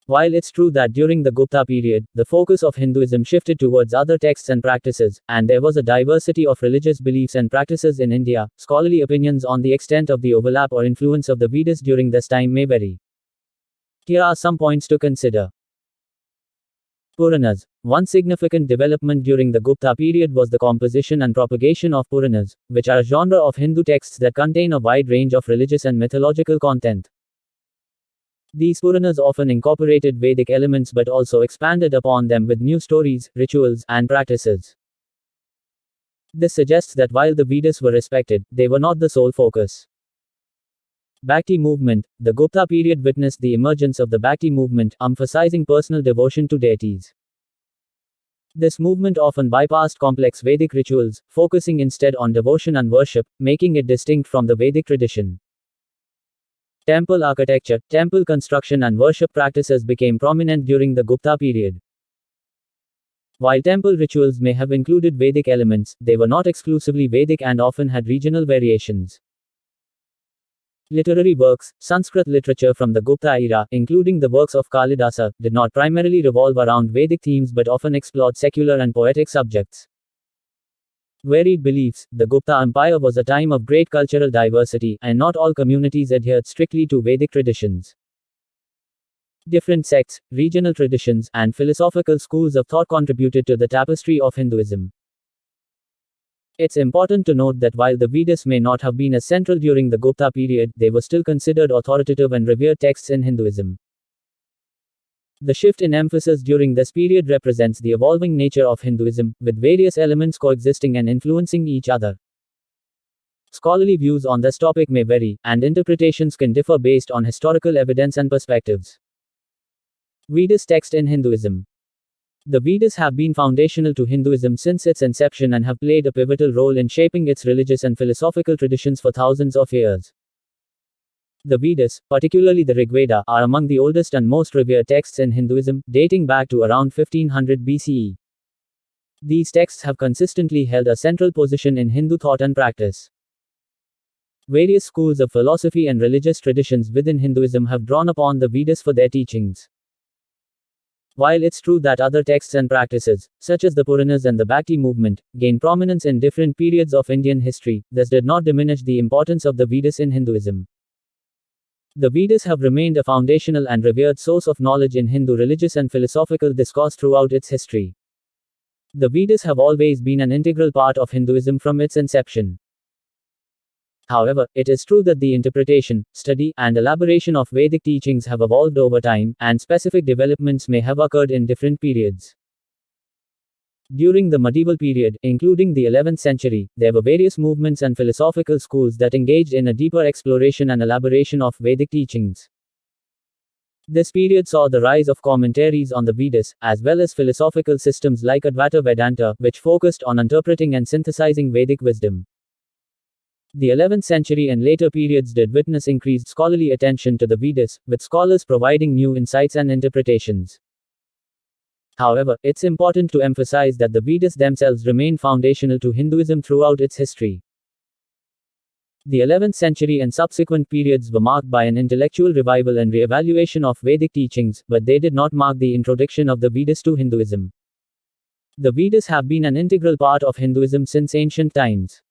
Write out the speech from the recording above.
While it's true that during the Gupta period, the focus of Hinduism shifted towards other texts and practices, and there was a diversity of religious beliefs and practices in India, scholarly opinions on the extent of the overlap or influence of the Vedas during this time may vary. Here are some points to consider. Puranas. One significant development during the Gupta period was the composition and propagation of Puranas, which are a genre of Hindu texts that contain a wide range of religious and mythological content. These Puranas often incorporated Vedic elements but also expanded upon them with new stories, rituals, and practices. This suggests that while the Vedas were respected, they were not the sole focus. Bhakti movement. The Gupta period witnessed the emergence of the Bhakti movement, emphasizing personal devotion to deities. This movement often bypassed complex Vedic rituals, focusing instead on devotion and worship, making it distinct from the Vedic tradition. Temple architecture, temple construction and worship practices became prominent during the Gupta period. While temple rituals may have included Vedic elements, they were not exclusively Vedic and often had regional variations. Literary works. Sanskrit literature from the Gupta era, including the works of Kalidasa, did not primarily revolve around Vedic themes but often explored secular and poetic subjects. Varied beliefs. The Gupta Empire was a time of great cultural diversity, and not all communities adhered strictly to Vedic traditions. Different sects, regional traditions, and philosophical schools of thought contributed to the tapestry of Hinduism. It's important to note that while the Vedas may not have been as central during the Gupta period, they were still considered authoritative and revered texts in Hinduism. The shift in emphasis during this period represents the evolving nature of Hinduism, with various elements coexisting and influencing each other. Scholarly views on this topic may vary, and interpretations can differ based on historical evidence and perspectives. Vedas text in Hinduism. The Vedas have been foundational to Hinduism since its inception and have played a pivotal role in shaping its religious and philosophical traditions for thousands of years. The Vedas, particularly the Rigveda, are among the oldest and most revered texts in Hinduism, dating back to around 1500 BCE. These texts have consistently held a central position in Hindu thought and practice. Various schools of philosophy and religious traditions within Hinduism have drawn upon the Vedas for their teachings. While it's true that other texts and practices, such as the Puranas and the Bhakti movement, gained prominence in different periods of Indian history, this did not diminish the importance of the Vedas in Hinduism. The Vedas have remained a foundational and revered source of knowledge in Hindu religious and philosophical discourse throughout its history. The Vedas have always been an integral part of Hinduism from its inception. However, it is true that the interpretation, study, and elaboration of Vedic teachings have evolved over time, and specific developments may have occurred in different periods. During the medieval period, including the 11th century, there were various movements and philosophical schools that engaged in a deeper exploration and elaboration of Vedic teachings. This period saw the rise of commentaries on the Vedas, as well as philosophical systems like Advaita Vedanta, which focused on interpreting and synthesizing Vedic wisdom. The 11th century and later periods did witness increased scholarly attention to the Vedas, with scholars providing new insights and interpretations. However, it's important to emphasize that the Vedas themselves remain foundational to Hinduism throughout its history. The 11th century and subsequent periods were marked by an intellectual revival and re-evaluation of Vedic teachings, but they did not mark the introduction of the Vedas to Hinduism. The Vedas have been an integral part of Hinduism since ancient times.